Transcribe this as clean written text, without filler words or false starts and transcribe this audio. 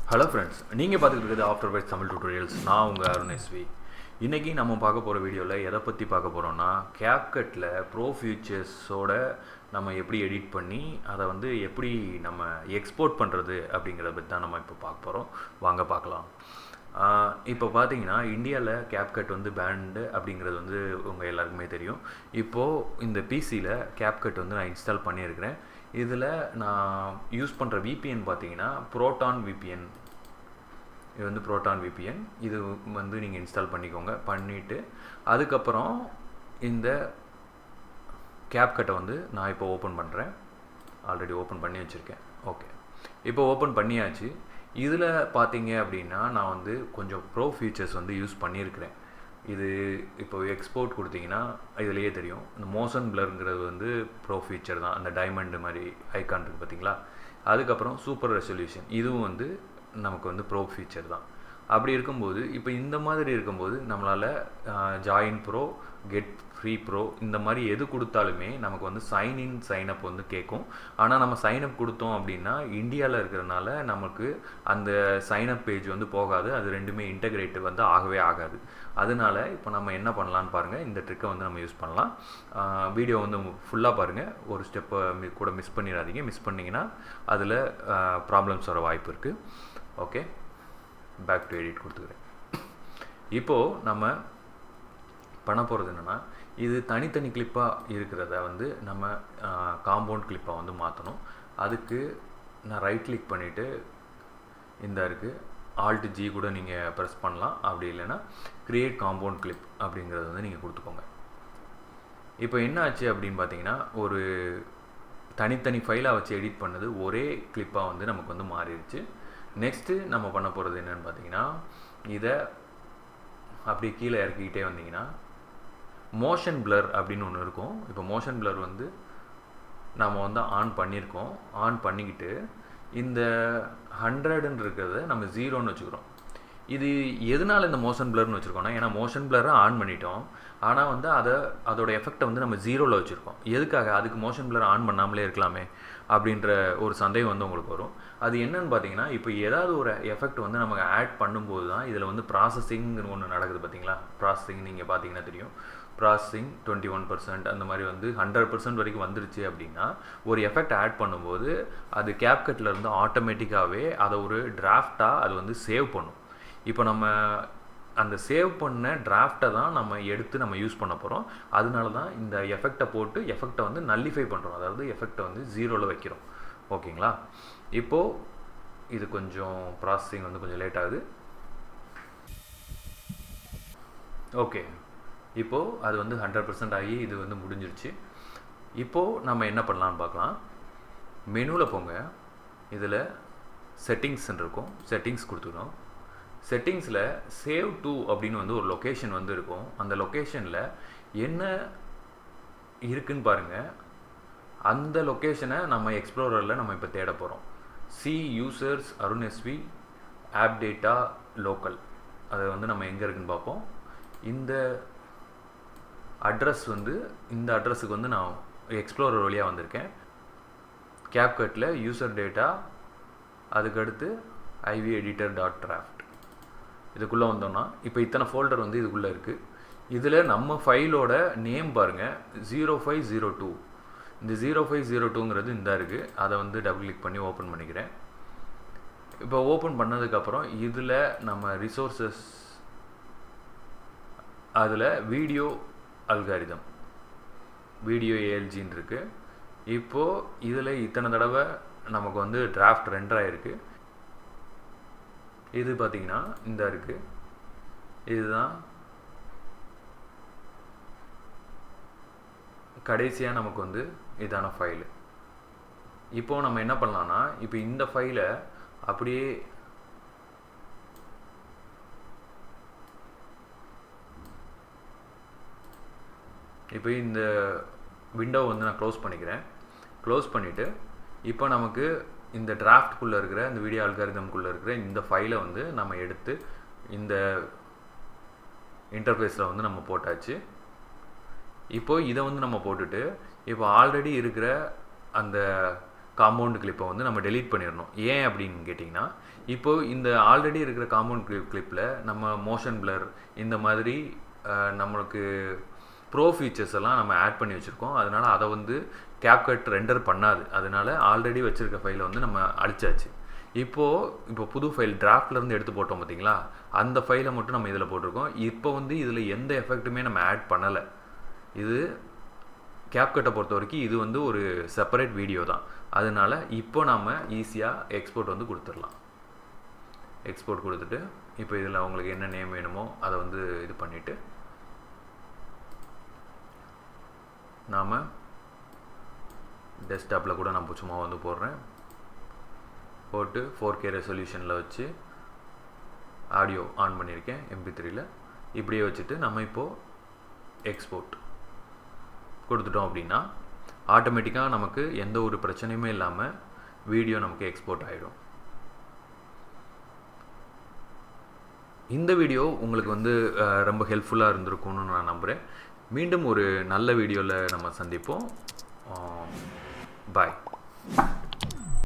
Hello friends, நீங்கள் பார்த்துக்கிட்டு இருக்கிறது ஆஃப்டர் வைஸ் தமிழ் டியூட்டோரியல்ஸ். நான் உங்கள் அருண் எஸ்வி. இன்றைக்கி நம்ம பார்க்க போகிற வீடியோவில் எதை பற்றி பார்க்க போகிறோன்னா, கேப்கட்டில் ப்ரோ ஃபியூச்சர்ஸோட நம்ம எப்படி எடிட் பண்ணி அதை வந்து எப்படி நம்ம எக்ஸ்போர்ட் பண்ணுறது அப்படிங்கிறத பற்றி தான் நம்ம இப்போ பார்க்க போகிறோம். வாங்க பார்க்கலாம். இப்போ பார்த்தீங்கன்னா இந்தியாவில் கேப்கட் வந்து பேண்டு அப்படிங்கிறது வந்து உங்கள் எல்லாருக்குமே தெரியும். இப்போது இந்த பிசியில் கேப்கட் வந்து நான் இன்ஸ்டால் பண்ணியிருக்கிறேன். இதில் நான் யூஸ் பண்ணுற விபிஎன் பார்த்தீங்கன்னா ப்ரோட்டான் விபிஎன். இது வந்து ப்ரோட்டான் விபிஎன். இது வந்து நீங்கள் இன்ஸ்டால் பண்ணிக்கோங்க. பண்ணிவிட்டு அதுக்கப்புறம் இந்த கேப்கட்டை வந்து நான் இப்போ ஓப்பன் பண்ணுறேன். ஆல்ரெடி ஓப்பன் பண்ணி வச்சுருக்கேன். ஓகே, இப்போ ஓப்பன் பண்ணியாச்சு. இதில் பார்த்தீங்க அப்படின்னா நான் வந்து கொஞ்சம் ப்ரோ ஃபீச்சர்ஸ் வந்து யூஸ் பண்ணியிருக்கிறேன். இது இப்போ எக்ஸ்போர்ட் கொடுத்தீங்கன்னா இதுலேயே தெரியும். இந்த மோஷன் பிளருங்கிறது வந்து ப்ரோ ஃபீச்சர் தான். அந்த டைமண்ட் மாதிரி ஐக்கான் இருக்குது பார்த்தீங்களா. அதுக்கப்புறம் சூப்பர் ரெசல்யூஷன், இதுவும் வந்து நமக்கு வந்து ப்ரோ ஃபீச்சர் தான். அப்படி இருக்கும்போது இப்போ இந்த மாதிரி இருக்கும்போது நம்மளால் join bro, get free bro இந்த மாதிரி எது கொடுத்தாலுமே நமக்கு வந்து சைன்இன் சைனப் வந்து கேட்கும். ஆனால் நம்ம சைனப் கொடுத்தோம் அப்படின்னா இந்தியாவில் இருக்கிறனால நமக்கு அந்த சைனப் பேஜ் வந்து போகாது. அது ரெண்டுமே இன்டகிரேட் வந்து ஆகவே ஆகாது. அதனால இப்போ நம்ம என்ன பண்ணலான்னு பாருங்கள். இந்த ட்ரிக்கை வந்து நம்ம யூஸ் பண்ணலாம். வீடியோ வந்து ஃபுல்லாக பாருங்கள். ஒரு ஸ்டெப்பை கூட மிஸ் பண்ணிடாதீங்க. மிஸ் பண்ணிங்கன்னா அதில் ப்ராப்ளம்ஸ் வர வாய்ப்பு இருக்குது. ஓகே, பேக் டு எடிட் கொடுத்துக்கிறேன். இப்போது நம்ம பண்ண போகிறது என்னென்னா, இது தனித்தனி கிளிப்பாக இருக்கிறத வந்து நம்ம காம்பவுண்ட் கிளிப்பாக வந்து மாற்றணும். அதுக்கு நான் ரைட் கிளிக் பண்ணிவிட்டு இந்த இருக்குது ஆல்ட் ஜி கூட நீங்கள் ப்ரெஸ் பண்ணலாம். அப்படி இல்லைன்னா க்ரியேட் காம்பவுண்ட் கிளிப் அப்படிங்கிறத வந்து நீங்கள் கொடுத்துக்கோங்க. இப்போ என்ன ஆச்சு அப்படின்னு பார்த்தீங்கன்னா, ஒரு தனித்தனி ஃபைலாக வச்சு எடிட் பண்ணது ஒரே கிளிப்பாக வந்து நமக்கு வந்து மாறிடுச்சு. நெக்ஸ்ட்டு நம்ம பண்ண போகிறது என்னென்னு பார்த்தீங்கன்னா, இதை அப்படி கீழே இறக்கிக்கிட்டே வந்தீங்கன்னா மோஷன் பிளர் அப்படின்னு ஒன்று இருக்கும். இப்போ மோஷன் பிளர் வந்து நம்ம வந்து ஆன் பண்ணியிருக்கோம். ஆன் பண்ணிக்கிட்டு இந்த 100ன்னு இருக்கிறத நம்ம 0ன்னு வச்சுக்கிறோம். இது எதனால் இந்த மோஷன் பிளர்னு வச்சுருக்கோம்னா, ஏன்னா மோஷன் பிளரை ஆன் பண்ணிட்டோம். ஆனால் வந்து அதோட எஃபெக்டை வந்து நம்ம 0ல் வச்சுருக்கோம். எதுக்காக? அதுக்கு மோஷன் பிளர் ஆன் பண்ணாமலே இருக்கலாமே அப்படின்ற ஒரு சந்தேகம் வந்து உங்களுக்கு வரும். அது என்னன்னு பார்த்தீங்கன்னா, இப்போ ஏதாவது ஒரு எஃபெக்ட் வந்து நமக்கு ஆட் பண்ணும்போது தான் இதில் வந்து ப்ராசஸிங்னு ஒன்று நடக்குது பார்த்தீங்களா. ப்ராசஸிங் நீங்கள் பார்த்தீங்கன்னா தெரியும். ப்ராசஸிங் 21% அந்த மாதிரி வந்து 100% வரைக்கும் வந்துருச்சு அப்படின்னா ஒரு எஃபெக்ட் ஆட் பண்ணும்போது அது கேப்கட்டில் இருந்து ஆட்டோமேட்டிக்காகவே அதை ஒரு டிராஃப்டாக அது வந்து சேவ் பண்ணும். இப்போ நம்ம அந்த சேவ் பண்ண டிராஃப்டை தான் நம்ம எடுத்து நம்ம யூஸ் பண்ண போகிறோம். அதனால தான் இந்த எஃபெக்டை போட்டு எஃபெக்டை வந்து நல்லிஃபை பண்ணுறோம். அதாவது எஃபெக்டை வந்து 0ல் வைக்கிறோம். ஓகேங்களா. இப்போது இது கொஞ்சம் ப்ராசஸிங் வந்து கொஞ்சம் லேட் ஆகுது. ஓகே, இப்போது அது வந்து 100% ஆகி இது வந்து முடிஞ்சிருச்சு. இப்போது நம்ம என்ன பண்ணலான்னு பார்க்கலாம். மெனுவில் போங்க. இதில் செட்டிங்ஸ்ன்னு இருக்கும். செட்டிங்ஸ் கொடுத்துக்கணும். செட்டிங்ஸில் சேவ் டு அப்படின்னு வந்து ஒரு லொக்கேஷன் வந்து இருக்கும். அந்த லொக்கேஷனில் என்ன இருக்குன்னு பாருங்கள். அந்த லொக்கேஷனை நம்ம எக்ஸ்ப்ளோரரில் நம்ம இப்போ தேட போகிறோம். C users Arun S V app data local. அதை வந்து நம்ம எங்கே இருக்குன்னு பார்ப்போம். இந்த அட்ரஸ் வந்து இந்த அட்ரஸுக்கு வந்து நான் எக்ஸ்ப்ளோரர் வழியாக வந்திருக்கேன். கேப்கட்டில் யூசர் டேட்டா, அதுக்கடுத்து ஐவி எடிட்டர் டாட் டிராஃப்ட். இதுக்குள்ளே வந்தோம்னா இப்போ இத்தனை ஃபோல்டர் வந்து இதுக்குள்ளே இருக்குது. இதில் நம்ம ஃபைலோட நேம் பாருங்கள், 0502. இந்த 0502ங்கிறது இந்த இருக்குது. அதை வந்து டபுள் கிளிக் பண்ணி ஓப்பன் பண்ணிக்கிறேன். இப்போ ஓப்பன் பண்ணதுக்கப்புறம் இதில் நம்ம ரிசோர்ஸஸ், அதில் வீடியோ அல்காரிதம், வீடியோ ஏஎல்ஜின்னு இருக்குது. இப்போது இதில் இத்தனை தடவை நமக்கு வந்து டிராஃப்ட் ரெண்டர் ஆகிருக்கு. இது பார்த்திங்கன்னா இந்த இருக்குது. இதுதான் கடைசியாக நமக்கு வந்து இதான ஃபைலு. இப்போது நம்ம என்ன பண்ணலான்னா, இப்போ இந்த ஃபைலை அப்படியே இப்போ இந்த விண்டோவை வந்து நான் க்ளோஸ் பண்ணிக்கிறேன். க்ளோஸ் பண்ணிவிட்டு இப்போ நமக்கு இந்த டிராஃப்ட்குள்ளே இருக்கிற இந்த வீடியோ அல்காரிதம்குள்ளே இருக்கிற இந்த ஃபைலை வந்து நம்ம எடுத்து இந்த இன்டர்ஃபேஸில் வந்து நம்ம போட்டாச்சு. இப்போது இதை வந்து நம்ம போட்டுட்டு இப்போ ஆல்ரெடி இருக்கிற அந்த காம்பவுண்ட் கிளிப்பை வந்து நம்ம டெலீட் பண்ணிடணும். ஏன் அப்படின்னு கேட்டிங்கன்னா, இப்போது இந்த ஆல்ரெடி இருக்கிற காம்பவுண்ட் கிளிப்பில் நம்ம மோஷன் பிளர் இந்த மாதிரி நம்மளுக்கு ப்ரோ ஃபீச்சர்ஸ் எல்லாம் நம்ம ஆட் பண்ணி வச்சுருக்கோம். அதனால் அதை வந்து கேப்கட் ரெண்டர் பண்ணாது. அதனால் ஆல்ரெடி வச்சுருக்க ஃபைலை வந்து நம்ம அழிச்சாச்சு. இப்போ புது ஃபைல் டிராஃப்ட்லேருந்து எடுத்து போட்டோம் பார்த்தீங்களா, அந்த ஃபைலை மட்டும் நம்ம இதில் போட்டிருக்கோம். இப்போ வந்து இதில் எந்த எஃபெக்ட்டுமே நம்ம ஆட் பண்ணலை. இது கேப்கட்டை பொறுத்த வரைக்கும் இது வந்து ஒரு செப்பரேட் வீடியோ தான். அதனால் இப்போ நம்ம ஈஸியாக எக்ஸ்போர்ட் வந்து கொடுத்துடலாம். எக்ஸ்போர்ட் கொடுத்துட்டு இப்போ இதில் உங்களுக்கு என்ன நேம் வேணுமோ அதை வந்து இது பண்ணிவிட்டு நாம் டெஸ்க்டாப்பில் கூட நான் சும்மா வந்து போடுறேன். போட்டு 4K ரெசல்யூஷனில் வச்சு ஆடியோ ஆன் பண்ணியிருக்கேன் MP3ல். இப்படியே வச்சுட்டு நம்ம இப்போது எக்ஸ்போர்ட் கொடுத்துட்டோம் அப்படின்னா ஆட்டோமேட்டிக்காக நமக்கு எந்த ஒரு பிரச்சனையுமே இல்லாமல் வீடியோ நமக்கு எக்ஸ்போர்ட் ஆகிடும். இந்த வீடியோ உங்களுக்கு வந்து ரொம்ப ஹெல்ப்ஃபுல்லாக இருந்திருக்கும்னு நான் நம்புகிறேன். மீண்டும் ஒரு நல்ல வீடியோவில் நம்ம சந்திப்போம். பாய்.